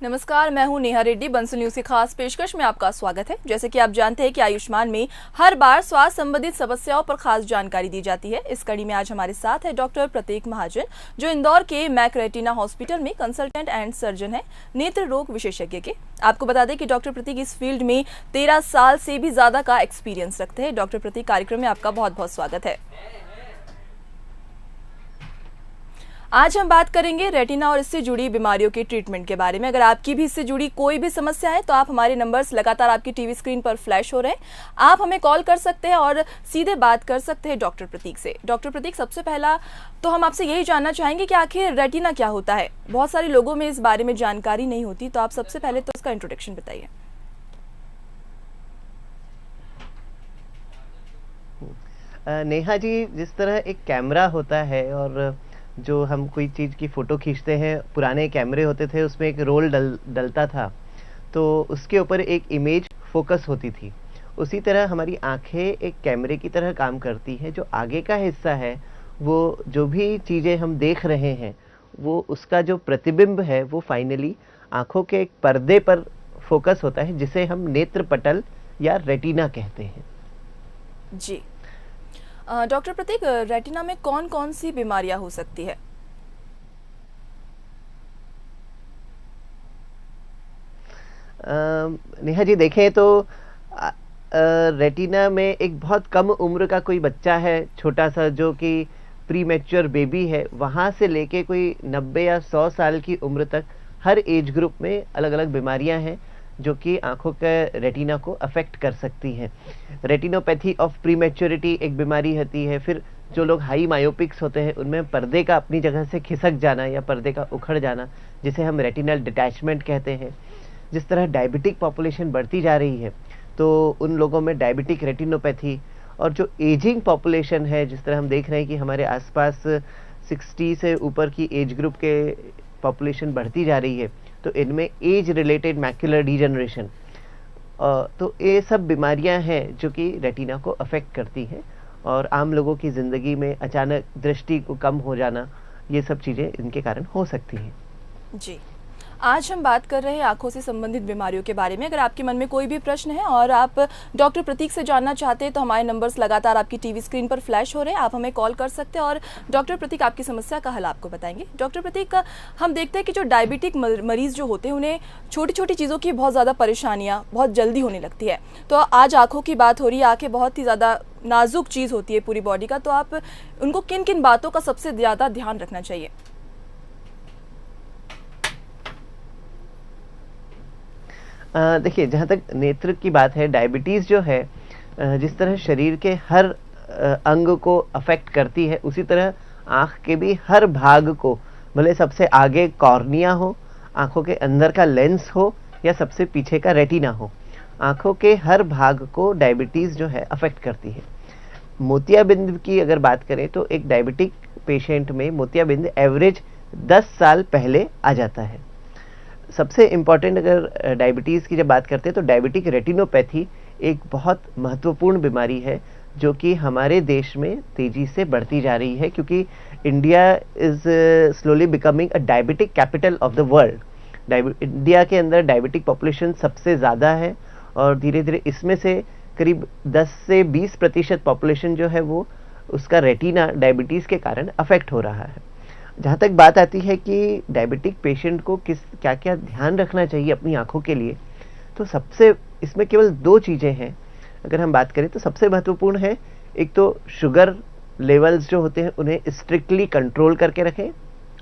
नमस्कार, मैं हूं नेहा रेड्डी। बंसल न्यूज की खास पेशकश में आपका स्वागत है। जैसे कि आप जानते हैं कि आयुष्मान में हर बार स्वास्थ्य संबंधित समस्याओं पर खास जानकारी दी जाती है। इस कड़ी में आज हमारे साथ है डॉक्टर प्रतीक महाजन, जो इंदौर के मैक रेटिना हॉस्पिटल में कंसल्टेंट एंड सर्जन है, नेत्र रोग विशेषज्ञ के। आपको बता दें कि डॉक्टर प्रतीक इस फील्ड में 13 साल से भी ज्यादा का एक्सपीरियंस रखते हैं। डॉक्टर प्रतीक, कार्यक्रम में आपका बहुत बहुत स्वागत है। आज हम बात करेंगे रेटिना और इससे जुड़ी बीमारियों के ट्रीटमेंट के बारे में। अगर आपकी भी इससे जुड़ी कोई भी समस्या है तो आप हमारे नंबर्स लगातार आपकी टीवी स्क्रीन पर फ्लैश हो रहे हैं, आप हमें कॉल कर सकते हैं और सीधे बात कर सकते हैं डॉक्टर प्रतीक से। डॉक्टर प्रतीक, सबसे पहला तो हम आपसे यही जानना चाहेंगे कि आखिर रेटिना क्या होता है। बहुत सारे लोगों में इस बारे में जानकारी नहीं होती, तो आप सबसे पहले तो उसका इंट्रोडक्शन बताइए। नेहा जी, जिस तरह एक कैमरा होता है और जो हम कोई चीज़ की फ़ोटो खींचते हैं, पुराने कैमरे होते थे, उसमें एक रोल डलता था, तो उसके ऊपर एक इमेज फोकस होती थी। उसी तरह हमारी आंखें एक कैमरे की तरह काम करती हैं। जो आगे का हिस्सा है, वो जो भी चीज़ें हम देख रहे हैं, वो उसका जो प्रतिबिंब है वो फाइनली आँखों के एक पर्दे पर फोकस होता है, जिसे हम नेत्र पटल या रेटिना कहते हैं। जी डॉक्टर प्रतीक, रेटिना में कौन कौन सी बीमारियां हो सकती है? नेहा जी, देखें तो रेटिना में एक बहुत कम उम्र का कोई बच्चा है, छोटा सा, जो कि प्री मैच्योर बेबी है, वहाँ से लेके कोई 90 या 100 साल की उम्र तक हर एज ग्रुप में अलग अलग बीमारियां हैं जो कि आंखों के रेटिना को अफेक्ट कर सकती हैं। रेटिनोपैथी ऑफ प्रीमेच्योरिटी एक बीमारी होती है। फिर जो लोग हाई मायोपिक्स होते हैं, उनमें पर्दे का अपनी जगह से खिसक जाना या पर्दे का उखड़ जाना, जिसे हम रेटिनल डिटैचमेंट कहते हैं। जिस तरह डायबिटिक पॉपुलेशन बढ़ती जा रही है, तो उन लोगों में डायबिटिक रेटिनोपैथी, और जो एजिंग पॉपुलेशन है, जिस तरह हम देख रहे हैं कि हमारे आसपास 60 से ऊपर की एज ग्रुप के पॉपुलेशन बढ़ती जा रही है, तो इनमें एज रिलेटेड मैक्युलर डिजेनरेशन, तो ये सब बीमारियां हैं जो कि रेटिना को अफेक्ट करती हैं, और आम लोगों की ज़िंदगी में अचानक दृष्टि को कम हो जाना, ये सब चीज़ें इनके कारण हो सकती हैं। जी, आज हम बात कर रहे हैं आंखों से संबंधित बीमारियों के बारे में। अगर आपके मन में कोई भी प्रश्न है और आप डॉक्टर प्रतीक से जानना चाहते हैं तो हमारे नंबर्स लगातार आपकी टीवी स्क्रीन पर फ्लैश हो रहे हैं, आप हमें कॉल कर सकते हैं और डॉक्टर प्रतीक आपकी समस्या का हल आपको बताएंगे। डॉक्टर प्रतीक, हम देखते हैं कि जो डायबिटिक मरीज जो होते हैं, उन्हें छोटी छोटी चीज़ों की बहुत ज़्यादा परेशानियाँ बहुत जल्दी होने लगती है। तो आज आँखों की बात हो रही है, आँखें बहुत ही ज़्यादा नाजुक चीज़ होती है पूरी बॉडी का, तो आप उनको किन किन बातों का सबसे ज़्यादा ध्यान रखना चाहिए? देखिए, जहाँ तक नेत्र की बात है, डायबिटीज़ जो है जिस तरह शरीर के हर अंग को अफेक्ट करती है, उसी तरह आँख के भी हर भाग को, भले सबसे आगे कॉर्निया हो, आँखों के अंदर का लेंस हो, या सबसे पीछे का रेटिना हो, आँखों के हर भाग को डायबिटीज़ जो है अफेक्ट करती है। मोतियाबिंद की अगर बात करें तो एक डायबिटिक पेशेंट में मोतियाबिंद एवरेज 10 साल पहले आ जाता है। सबसे इम्पॉर्टेंट, अगर डायबिटीज़ की जब बात करते हैं तो डायबिटिक रेटिनोपैथी एक बहुत महत्वपूर्ण बीमारी है जो कि हमारे देश में तेज़ी से बढ़ती जा रही है, क्योंकि India is slowly becoming a diabetic capital of the world. India के अंदर डायबिटिक पॉपुलेशन सबसे ज़्यादा है, और धीरे धीरे इसमें से करीब 10 से 20% पॉपुलेशन जो है वो उसका रेटिना डायबिटीज़ के कारण अफेक्ट हो रहा है। जहाँ तक बात आती है कि डायबिटिक पेशेंट को क्या क्या ध्यान रखना चाहिए अपनी आँखों के लिए, तो सबसे इसमें केवल 2 चीज़ें हैं। अगर हम बात करें तो सबसे महत्वपूर्ण है, एक तो शुगर लेवल्स जो होते हैं उन्हें स्ट्रिक्टली कंट्रोल करके रखें,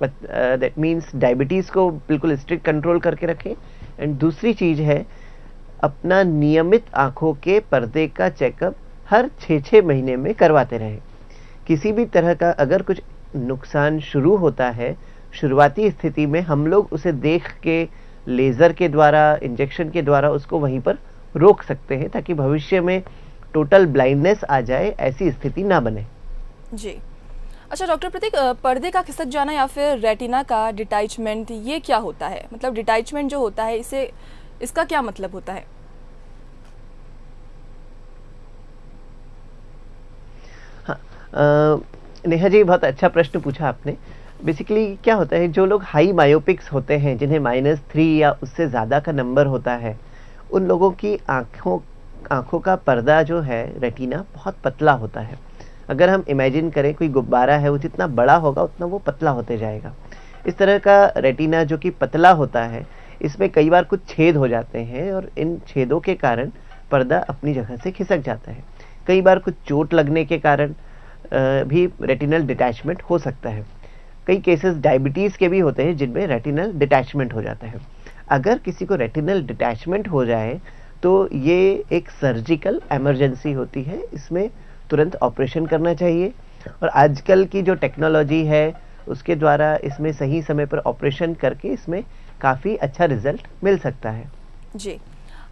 दैट मीन्स डायबिटीज़ को बिल्कुल स्ट्रिक्ट कंट्रोल करके रखें। एंड दूसरी चीज़ है, अपना नियमित आँखों के पर्दे का चेकअप हर 6-6 महीने में करवाते रहें। किसी भी तरह का अगर कुछ नुकसान शुरू होता है, शुरुआती स्थिति में हम लोग उसे देख के लेज़र के द्वारा, इंजेक्शन के द्वारा उसको वहीं पर रोक सकते हैं, ताकि भविष्य में टोटल ब्लाइंडनेस आ जाए, ऐसी स्थिति ना बने। जी, अच्छा डॉक्टर प्रतीक, पर्दे का खिसक जाना या फिर रेटिना का डिटैचमेंट, ये क्या होता है? मतलब डिटैचमेंट जो होता है, इसका क्या मतलब होता है? हाँ, नेहा जी, बहुत अच्छा प्रश्न पूछा आपने। बेसिकली क्या होता है, जो लोग हाई मायोपिक्स होते हैं, जिन्हें -3 या उससे ज़्यादा का नंबर होता है, उन लोगों की आँखों का पर्दा जो है, रेटिना, बहुत पतला होता है। अगर हम इमेजिन करें कोई गुब्बारा है, वो जितना बड़ा होगा उतना वो पतला होते जाएगा। इस तरह का रेटिना जो कि पतला होता है, इसमें कई बार कुछ छेद हो जाते हैं और इन छेदों के कारण पर्दा अपनी जगह से खिसक जाता है। कई बार कुछ चोट लगने के कारण भी रेटिनल डिटैचमेंट हो सकता है। कई केसेस डायबिटीज़ के भी होते हैं जिनमें रेटिनल डिटैचमेंट हो जाता है। अगर किसी को रेटिनल डिटैचमेंट हो जाए तो ये एक सर्जिकल इमरजेंसी होती है, इसमें तुरंत ऑपरेशन करना चाहिए। और आजकल की जो टेक्नोलॉजी है उसके द्वारा इसमें सही समय पर ऑपरेशन करके इसमें काफ़ी अच्छा रिजल्ट मिल सकता है। जी,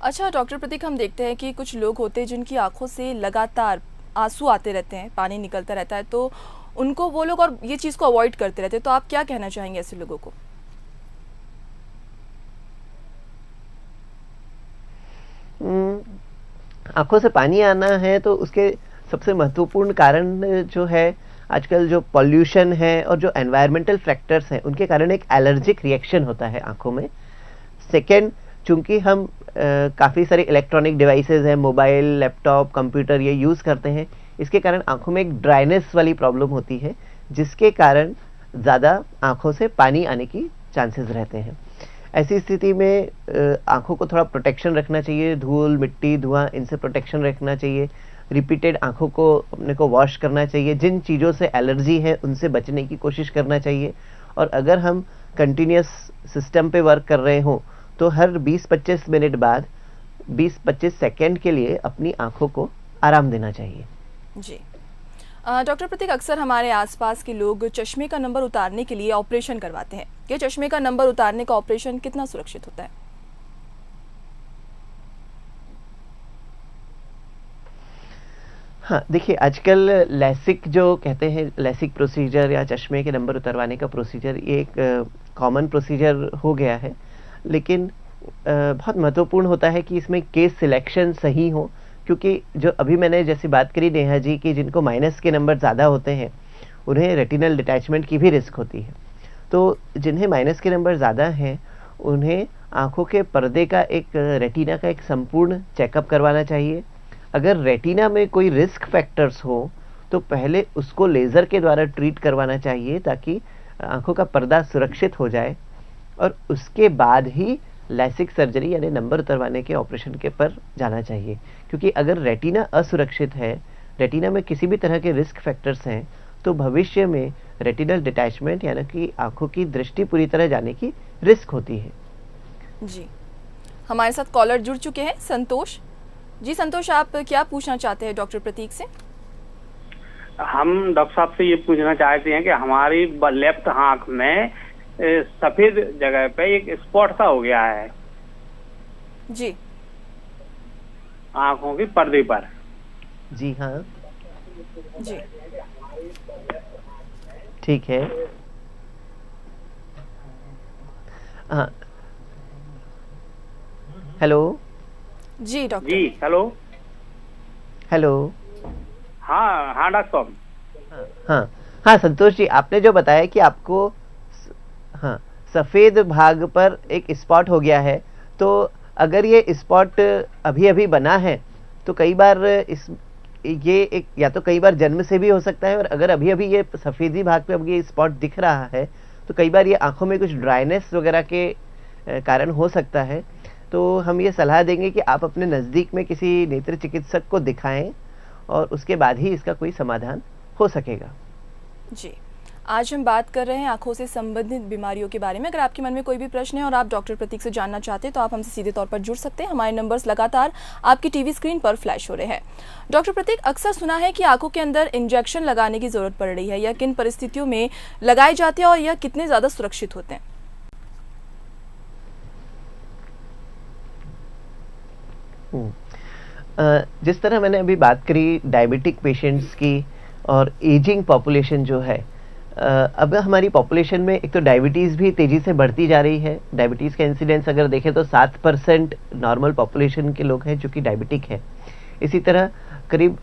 अच्छा डॉक्टर प्रतीक, हम देखते हैं कि कुछ लोग होते हैं जिनकी आंखों से लगातार आंसू आते रहते हैं, पानी निकलता रहता है, तो उनको वो लोग और ये चीज़ को अवॉइड करते रहते हैं, तो आप क्या कहना चाहेंगे ऐसे लोगों को? आंखों से पानी आना है तो उसके सबसे महत्वपूर्ण कारण जो है, आजकल जो पॉल्यूशन है और जो एनवायरमेंटल फैक्टर्स हैं, उनके कारण एक एलर्जिक रिएक्शन होता है आंखों में। सेकेंड, चूंकि हम काफ़ी सारे इलेक्ट्रॉनिक डिवाइसेस हैं, मोबाइल, लैपटॉप, कंप्यूटर, ये यूज़ करते हैं, इसके कारण आंखों में एक ड्राइनेस वाली प्रॉब्लम होती है, जिसके कारण ज़्यादा आंखों से पानी आने की चांसेस रहते हैं। ऐसी स्थिति में आंखों को थोड़ा प्रोटेक्शन रखना चाहिए, धूल, मिट्टी, धुआं, इनसे प्रोटेक्शन रखना चाहिए। रिपीटेड आंखों को अपने को वॉश करना चाहिए। जिन चीज़ों से एलर्जी है उनसे बचने की कोशिश करना चाहिए। और अगर हम कंटिन्यूस सिस्टम पे वर्क कर रहे हों तो हर 20-25 मिनट बाद 20-25 सेकेंड के लिए अपनी आंखों को आराम देना चाहिए। जी डॉक्टर प्रतीक, अक्सर हमारे आसपास के लोग चश्मे का नंबर उतारने के लिए ऑपरेशन करवाते हैं। ये चश्मे का नंबर उतारने का ऑपरेशन कितना सुरक्षित होता है? हाँ, देखिए, आजकल लैसिक जो कहते हैं, लैसिक प्रोसीजर या चश्मे के नंबर उतरवाने का प्रोसीजर, ये एक कॉमन प्रोसीजर हो गया है। लेकिन बहुत महत्वपूर्ण होता है कि इसमें केस सिलेक्शन सही हो, क्योंकि जो अभी मैंने जैसी बात करी नेहा जी कि जिनको माइनस के नंबर ज़्यादा होते हैं उन्हें रेटिनल डिटैचमेंट की भी रिस्क होती है। तो जिन्हें माइनस के नंबर ज़्यादा हैं उन्हें आँखों के पर्दे का, एक रेटिना का एक संपूर्ण चेकअप करवाना चाहिए। अगर रेटिना में कोई रिस्क फैक्टर्स हो तो पहले उसको लेज़र के द्वारा ट्रीट करवाना चाहिए, ताकि आँखों का पर्दा सुरक्षित हो जाए, और उसके बाद ही लैसिक सर्जरी यानी नंबर उतरवाने के ऑपरेशन के पर जाना चाहिए। क्योंकि अगर रेटिना असुरक्षित है, रेटिना में किसी भी तरह के रिस्क फैक्टर्स हैं, तो भविष्य में रेटिनल डिटैचमेंट यानी कि आँखों की दृष्टि पूरी तरह जाने की रिस्क होती है। जी, हमारे साथ कॉलर जुड़ चुके हैं, संतोष जी। संतोष, आप क्या पूछना चाहते हैं डॉक्टर प्रतीक से? हम डॉक्टर साहब से ये पूछना चाहते हैं कि हमारी लेफ्ट आंख में सफेद जगह पे एक स्पॉट सा हो गया है जी, आंखों के पर्दे पर। जी हाँ, जी ठीक है। हाँ, हेलो जी डॉक्टर जी, हेलो हेलो। हाँ हाँ डॉक्टर साहब। हाँ हाँ, संतोष जी, आपने जो बताया कि आपको हाँ सफ़ेद भाग पर एक स्पॉट हो गया है, तो अगर ये स्पॉट अभी अभी बना है तो कई बार ये एक, या तो कई बार जन्म से भी हो सकता है, और अगर अभी अभी ये सफ़ेदी भाग पे अब ये स्पॉट दिख रहा है तो कई बार ये आंखों में कुछ ड्राइनेस वगैरह के कारण हो सकता है। तो हम ये सलाह देंगे कि आप अपने नज़दीक में किसी नेत्र चिकित्सक को दिखाएं और उसके बाद ही इसका कोई समाधान हो सकेगा। जी, आज हम बात कर रहे हैं आंखों से संबंधित बीमारियों के बारे में। अगर आपके मन में कोई भी प्रश्न है और आप डॉक्टर प्रतीक से जानना चाहते हैं तो आप हमसे सीधे तौर पर जुड़ सकते हैं। हमारे नंबर्स लगातार आपकी टीवी स्क्रीन पर फ्लैश हो रहे हैं। डॉक्टर प्रतीक, अक्सर सुना है कि आंखों के अंदर इंजेक्शन लगाने की जरूरत पड़ रही है, या किन परिस्थितियों में लगाए जाते हैं और यह कितने ज़्यादा सुरक्षित होते हैं? जिस तरह मैंने अभी बात करी डायबिटिक पेशेंट्स की और एजिंग पॉपुलेशन जो है, अब हमारी पॉपुलेशन में एक तो डायबिटीज़ भी तेज़ी से बढ़ती जा रही है। डायबिटीज़ का इंसिडेंस अगर देखें तो 7% नॉर्मल पॉपुलेशन के लोग हैं जो कि डायबिटिक है। इसी तरह करीब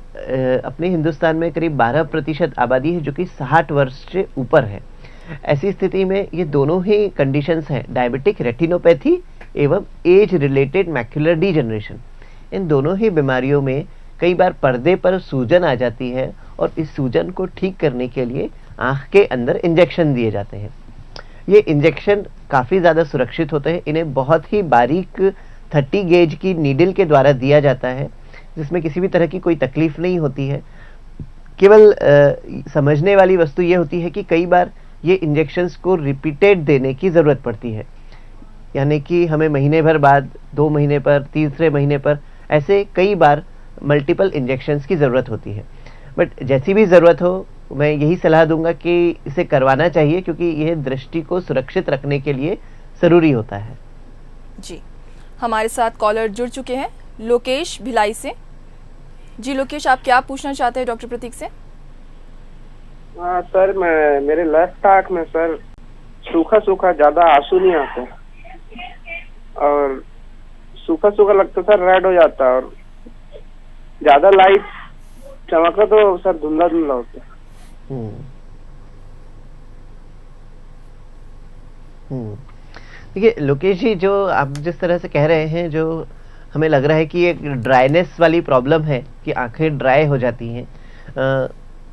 अपने हिंदुस्तान में करीब 12% आबादी है जो कि 60 वर्ष से ऊपर है। ऐसी स्थिति में ये दोनों ही कंडीशंस हैं, डायबिटिक रेटिनोपैथी एवं एज रिलेटेड मैक्युलर डीजनरेशन। इन दोनों ही बीमारियों में कई बार पर्दे पर सूजन आ जाती है और इस सूजन को ठीक करने के लिए आँख के अंदर इंजेक्शन दिए जाते हैं। ये इंजेक्शन काफ़ी ज़्यादा सुरक्षित होते हैं। इन्हें बहुत ही बारीक 30 गेज की नीडल के द्वारा दिया जाता है, जिसमें किसी भी तरह की कोई तकलीफ नहीं होती है। केवल समझने वाली वस्तु ये होती है कि कई बार ये इंजेक्शंस को रिपीटेड देने की ज़रूरत पड़ती है, यानी कि हमें महीने भर बाद, 2 महीने पर, तीसरे महीने पर, ऐसे कई बार मल्टीपल इंजेक्शंस की ज़रूरत होती है। बट जैसी भी ज़रूरत हो, मैं यही सलाह दूंगा कि इसे करवाना चाहिए, क्योंकि यह दृष्टि को सुरक्षित रखने के लिए ज़रूरी होता है। जी, हमारे साथ कॉलर जुड़ चुके हैं, लोकेश भिलाई से। जी लोकेश, आप क्या पूछना चाहते हैं डॉक्टर प्रतीक से? सर, मैं मेरे लेफ्ट आँख में सर सूखा सूखा ज़्यादा आंसू नहीं आते और सूखा सूखा लगता सर, रेड हो जाता और ज़्यादा लाइट चमका तो सर धुंधला धुंधला होता है। देखिए लोकेश जी, जो आप जिस तरह से कह रहे हैं, जो हमें लग रहा है कि एक ड्राइनेस वाली प्रॉब्लम है कि आंखें ड्राई हो जाती हैं।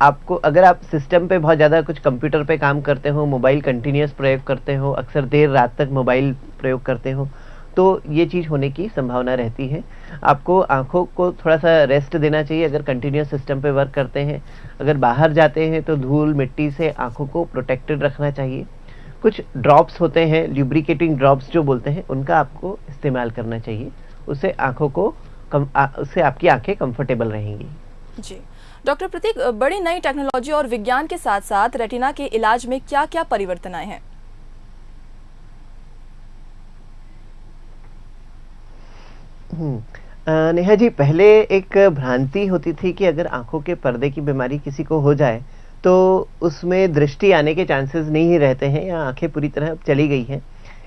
आपको, अगर आप सिस्टम पे बहुत ज़्यादा कुछ कंप्यूटर पे काम करते हो, मोबाइल कंटिन्यूस प्रयोग करते हो, अक्सर देर रात तक मोबाइल प्रयोग करते हो, तो ये चीज़ होने की संभावना रहती है। आपको आंखों को थोड़ा सा रेस्ट देना चाहिए अगर कंटिन्यूस सिस्टम पे वर्क करते हैं। अगर बाहर जाते हैं तो धूल मिट्टी से आंखों को प्रोटेक्टेड रखना चाहिए। कुछ ड्रॉप्स होते हैं, ल्यूब्रिकेटिंग ड्रॉप्स जो बोलते हैं, उनका आपको इस्तेमाल करना चाहिए। उससे आंखों को उससे आपकी आंखें कंफर्टेबल रहेंगी। जी डॉक्टर प्रतीक, बड़ी नई टेक्नोलॉजी और विज्ञान के साथ साथ रेटिना के इलाज में क्या क्या परिवर्तन आए हैं? नेहा जी, पहले एक भ्रांति होती थी कि अगर आंखों के पर्दे की बीमारी किसी को हो जाए तो उसमें दृष्टि आने के चांसेस नहीं ही रहते हैं, या आंखें पूरी तरह चली गई हैं,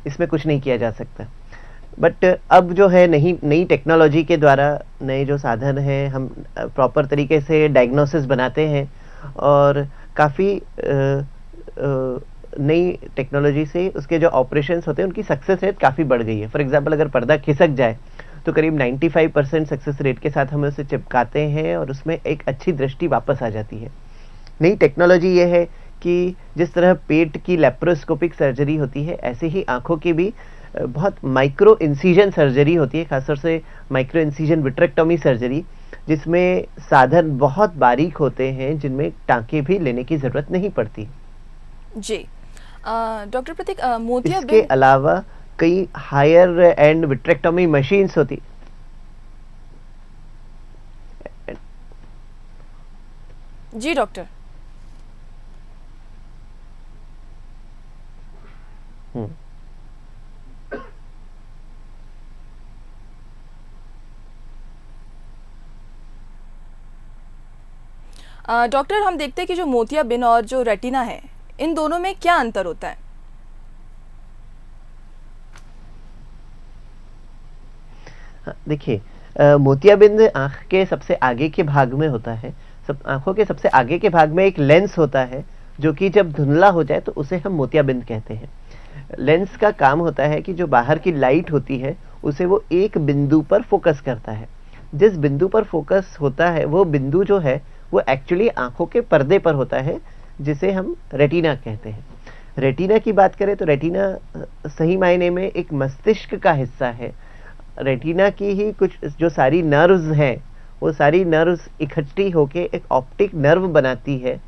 इसमें कुछ नहीं किया जा सकता। बट अब जो है नई टेक्नोलॉजी के द्वारा, नए जो साधन हैं, हम प्रॉपर तरीके से डायग्नोसिस बनाते हैं और काफ़ी नई टेक्नोलॉजी से उसके जो ऑपरेशंस होते हैं उनकी सक्सेस रेट काफ़ी बढ़ गई है। फॉर एग्जांपल, अगर पर्दा खिसक जाए तो करीब 95% सक्सेस रेट के साथ हम उसे चिपकाते हैं और उसमें एक अच्छी दृष्टि वापस आ जाती है। नई टेक्नोलॉजी ये है कि जिस तरह पेट की लेप्रोस्कोपिक सर्जरी होती है, ऐसे ही आंखों की भी बहुत माइक्रो इंसिजन सर्जरी होती है, खासतौर से माइक्रो इंसिजन विट्रेक्टोमी सर्जरी, जिसमें साधन बहुत बारीक होते हैं, जिनमें टांके भी लेने की जरूरत नहीं पड़ती। जी डॉक्टर प्रतीक, मोतियाबिंद इसके अलावा कई हायर एंड विट्रेक्टोमी मशीन्स होती। जी डॉक्टर। डॉक्टर, हम देखते हैं कि जो मोतियाबिंद और जो रेटिना है, इन दोनों में क्या अंतर होता है? देखिए, मोतियाबिंद आंख के सबसे आगे के भाग में होता है। आंखों के सबसे आगे के भाग में एक लेंस होता है, जो कि जब धुंधला हो जाए तो उसे हम मोतियाबिंद कहते हैं। लेंस का काम होता है कि जो बाहर की लाइट होती है उसे वो एक बिंदु पर फोकस करता है। जिस बिंदु पर फोकस होता है वो बिंदु जो है वो एक्चुअली आंखों के पर्दे पर होता है, जिसे हम रेटिना कहते हैं। रेटिना की बात करें तो रेटिना सही मायने में एक मस्तिष्क का हिस्सा है। रेटिना की ही कुछ जो सारी नर्व्स हैं, वो सारी नर्व्स इकट्ठी होके एक ऑप्टिक नर्व बनाती है,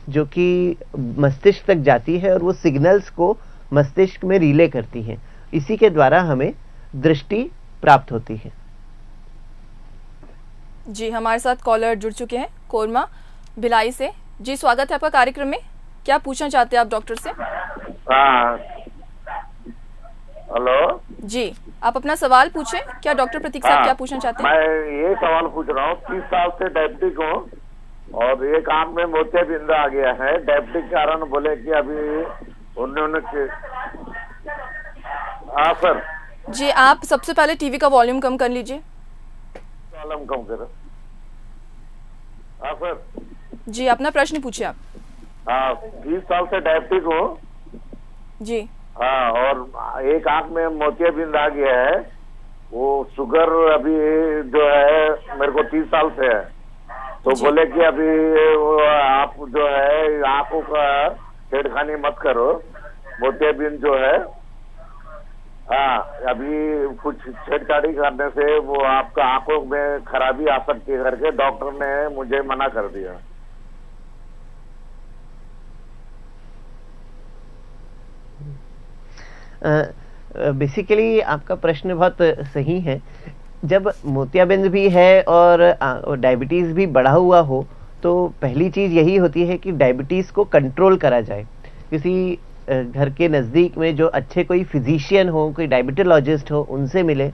जो कि मस्तिष्क तक जाती है और वो सिग्नल्स को मस्तिष्क में रिले करती है। इसी के द्वारा हमें दृष्टि प्राप्त होती है। जी, हमारे साथ कॉलर जुड़ चुके हैं कोरमा भिलाई से। जी, स्वागत है आपका कार्यक्रम में। क्या पूछना चाहते हैं आप डॉक्टर से? हाँ, हेलो जी, आप अपना सवाल पूछें। क्या डॉक्टर प्रतीक साहब क्या पूछना चाहते हैं? मैं ये सवाल पूछ रहा हूँ, 30 साल से डायबिटिक हूँ और एक आंख में मोतियाबिंद आ गया है। डायबिटिक के कारण बोले कि अभी उन्होंने हाँ सर। जी, आप सबसे पहले टीवी का वॉल्यूम कम कर लीजिए। वॉल्यूम कम करो। हाँ सर। जी, अपना प्रश्न पूछिए आप। हाँ, 20 साल से डायबिटिक हूँ जी। हाँ, और एक आंख में मोतियाबिंद आ गया है। वो शुगर अभी जो है मेरे को 30 साल से है, तो बोले कि अभी वो आप जो है आंखों का छेड़खानी मत करो, मोतियाबिंद जो है, हाँ, अभी कुछ छेड़छाड़ी करने से वो आपका आंखों में खराबी आ सकती है करके डॉक्टर ने मुझे मना कर दिया। बेसिकली आपका प्रश्न बहुत सही है। जब मोतियाबिंद भी है और डायबिटीज़ भी बढ़ा हुआ हो, तो पहली चीज़ यही होती है कि डायबिटीज़ को कंट्रोल करा जाए। किसी घर के नज़दीक में जो अच्छे कोई फिजिशियन हो, कोई डायबिटोलॉजिस्ट हो, उनसे मिले।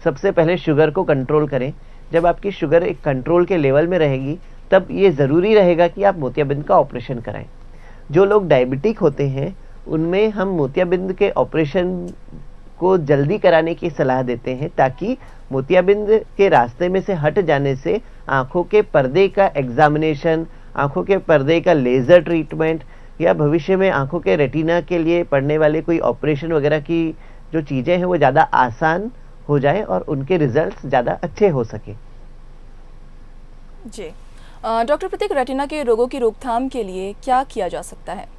सबसे पहले शुगर को कंट्रोल करें। जब आपकी शुगर एक कंट्रोल के लेवल में रहेगी, तब ये ज़रूरी रहेगा कि आप मोतियाबिंद का ऑपरेशन कराएं। जो लोग डायबिटिक होते हैं, उनमें हम मोतियाबिंद के ऑपरेशन को जल्दी कराने की सलाह देते हैं, ताकि मोतियाबिंद के रास्ते में से हट जाने से आंखों के पर्दे का एग्जामिनेशन, आंखों के पर्दे का लेज़र ट्रीटमेंट, या भविष्य में आंखों के रेटिना के लिए पड़ने वाले कोई ऑपरेशन वगैरह की जो चीज़ें हैं वो ज़्यादा आसान हो जाए और उनके रिजल्ट्स ज़्यादा अच्छे हो सके। जी। डॉक्टर प्रतीक, रेटिना के रोगों की रोकथाम के लिए क्या किया जा सकता है?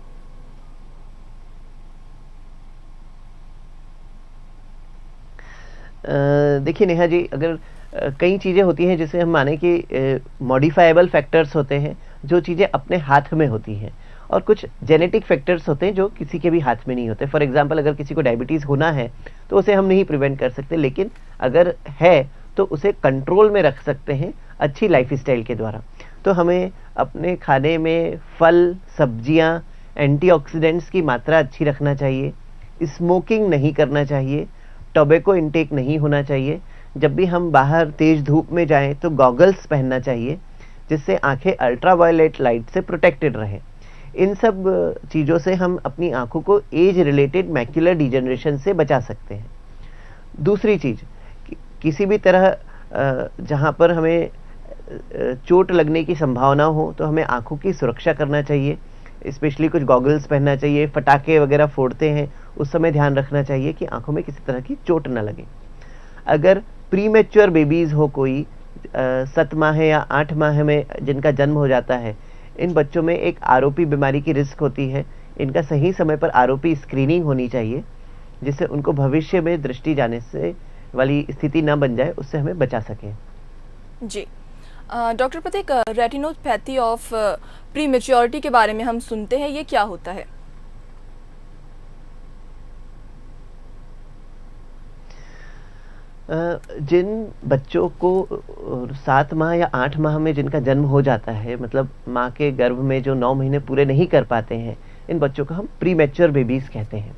देखिए नेहा जी, अगर कई चीज़ें होती हैं जिसे हम माने कि मॉडिफाइबल फैक्टर्स होते हैं, जो चीज़ें अपने हाथ में होती हैं, और कुछ जेनेटिक फैक्टर्स होते हैं जो किसी के भी हाथ में नहीं होते। फॉर एग्जांपल, अगर किसी को डायबिटीज़ होना है तो उसे हम नहीं प्रिवेंट कर सकते, लेकिन अगर है तो उसे कंट्रोल में रख सकते हैं अच्छी लाइफस्टाइल के द्वारा। तो हमें अपने खाने में फल, सब्जियां, एंटीऑक्सीडेंट्स की मात्रा अच्छी रखना चाहिए। स्मोकिंग नहीं करना चाहिए। टोबैको इंटेक नहीं होना चाहिए। जब भी हम बाहर तेज धूप में जाएं तो गॉगल्स पहनना चाहिए, जिससे आंखें अल्ट्रावायलेट लाइट से प्रोटेक्टेड रहें। इन सब चीज़ों से हम अपनी आंखों को एज रिलेटेड मैक्युलर डिजेनरेशन से बचा सकते हैं। दूसरी चीज़, किसी भी तरह जहाँ पर हमें चोट लगने की संभावना हो तो हमें आंखों की सुरक्षा करना चाहिए। स्पेशली कुछ गॉगल्स पहनना चाहिए। फटाके वगैरह फोड़ते हैं उस समय ध्यान रखना चाहिए कि आंखों में किसी तरह की चोट न लगे। अगर प्रीमेच्योर बेबीज़ हो, कोई 7 माह या 8 माह में जिनका जन्म हो जाता है, इन बच्चों में एक आरओपी बीमारी की रिस्क होती है। इनका सही समय पर आरओपी स्क्रीनिंग होनी चाहिए, जिससे उनको भविष्य में दृष्टि जाने से वाली स्थिति न बन जाए, उससे हमें बचा सकें। जी। Doctor Prateek, retinopathy of prematurity के बारे में हम सुनते हैं, ये क्या होता है? जिन बच्चों को 7 माह या 8 माह में जिनका जन्म हो जाता है, मतलब माँ के गर्भ में जो 9 महीने पूरे नहीं कर पाते हैं, इन बच्चों को हम प्रीमेच्योर बेबीज़ कहते हैं।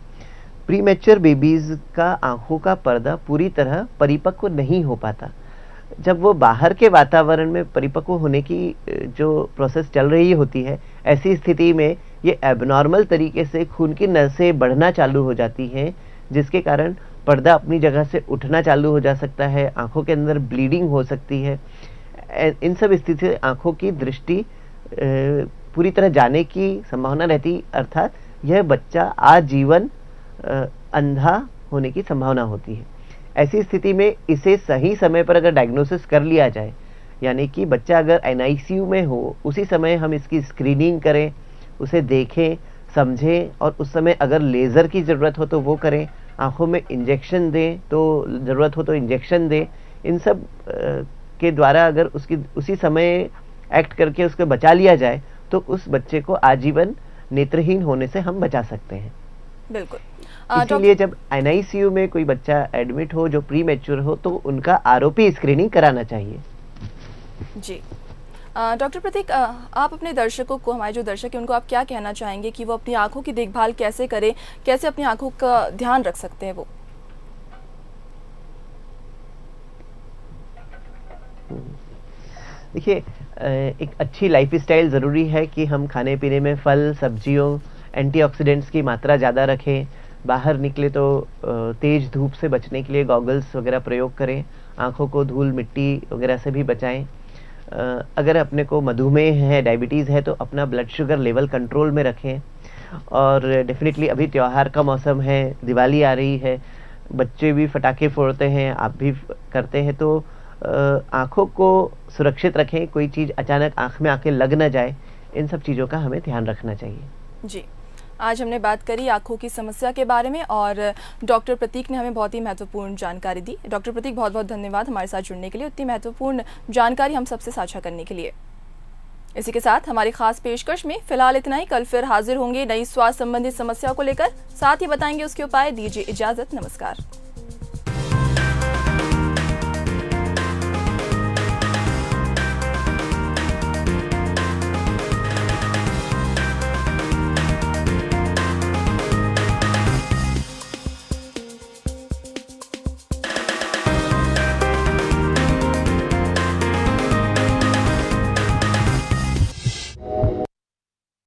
प्रीमेच्योर बेबीज़ का आंखों का पर्दा पूरी तरह परिपक्व नहीं हो पाता। जब वो बाहर के वातावरण में परिपक्व होने की जो प्रोसेस चल रही होती है, ऐसी स्थिति में ये एबनॉर्मल तरीके से खून की नसें बढ़ना चालू हो जाती हैं, जिसके कारण पर्दा अपनी जगह से उठना चालू हो जा सकता है। आंखों के अंदर ब्लीडिंग हो सकती है। इन सब स्थिति से आंखों की दृष्टि पूरी तरह जाने की संभावना रहती, अर्थात यह बच्चा आजीवन अंधा होने की संभावना होती है। ऐसी स्थिति में इसे सही समय पर अगर डायग्नोसिस कर लिया जाए, यानी कि बच्चा अगर एनआईसीयू में हो, उसी समय हम इसकी स्क्रीनिंग करें, उसे देखें, समझें, और उस समय अगर लेज़र की ज़रूरत हो तो वो करें, आंखों में इंजेक्शन दें, तो ज़रूरत हो तो इंजेक्शन दें। इन सब के द्वारा अगर उसकी उसी समय एक्ट करके उसको बचा लिया जाए, तो उस बच्चे को आजीवन नेत्रहीन होने से हम बचा सकते हैं। बिल्कुल। इसीलिए जब एनआईसीयू में कोई बच्चा एडमिट हो जो प्री मैच्योर हो, तो उनका आरओपी स्क्रीनिंग कराना चाहिए। जी। डॉक्टर प्रतीक, आप अपने दर्शकों को, हमारे जो दर्शक हैं, उनको आप क्या कहना चाहेंगे कि वो अपनी आंखों की देखभाल कैसे करें, कैसे अपनी आंखों का ध्यान रख सकते हैं वो? देखिए, एक अच्छी लाइफस्टाइल ज़रूरी है कि हम खाने पीने में फल, सब्जियों, एंटीऑक्सीडेंट्स की मात्रा ज़्यादा रखें। बाहर निकले तो तेज़ धूप से बचने के लिए गॉगल्स वगैरह प्रयोग करें। आँखों को धूल मिट्टी वगैरह से भी बचाएं। अगर अपने को मधुमेह है, डायबिटीज़ है, तो अपना ब्लड शुगर लेवल कंट्रोल में रखें। और डेफिनेटली अभी त्योहार का मौसम है, दिवाली आ रही है, बच्चे भी पटाखे फोड़ते हैं, आप भी करते हैं, तो आँखों को सुरक्षित रखें, कोई चीज़ अचानक आँख में आके लग ना जाए, इन सब चीज़ों का हमें ध्यान रखना चाहिए। जी, आज हमने बात करी आँखों की समस्या के बारे में और डॉक्टर प्रतीक ने हमें बहुत ही महत्वपूर्ण जानकारी दी। डॉक्टर प्रतीक, बहुत बहुत धन्यवाद हमारे साथ जुड़ने के लिए, इतनी महत्वपूर्ण जानकारी हम सबसे साझा करने के लिए। इसी के साथ हमारी खास पेशकश में फिलहाल इतना ही। कल फिर हाजिर होंगे नई स्वास्थ्य संबंधित समस्या को लेकर, साथ ही बताएंगे उसके उपाय। दीजिए इजाजत, नमस्कार।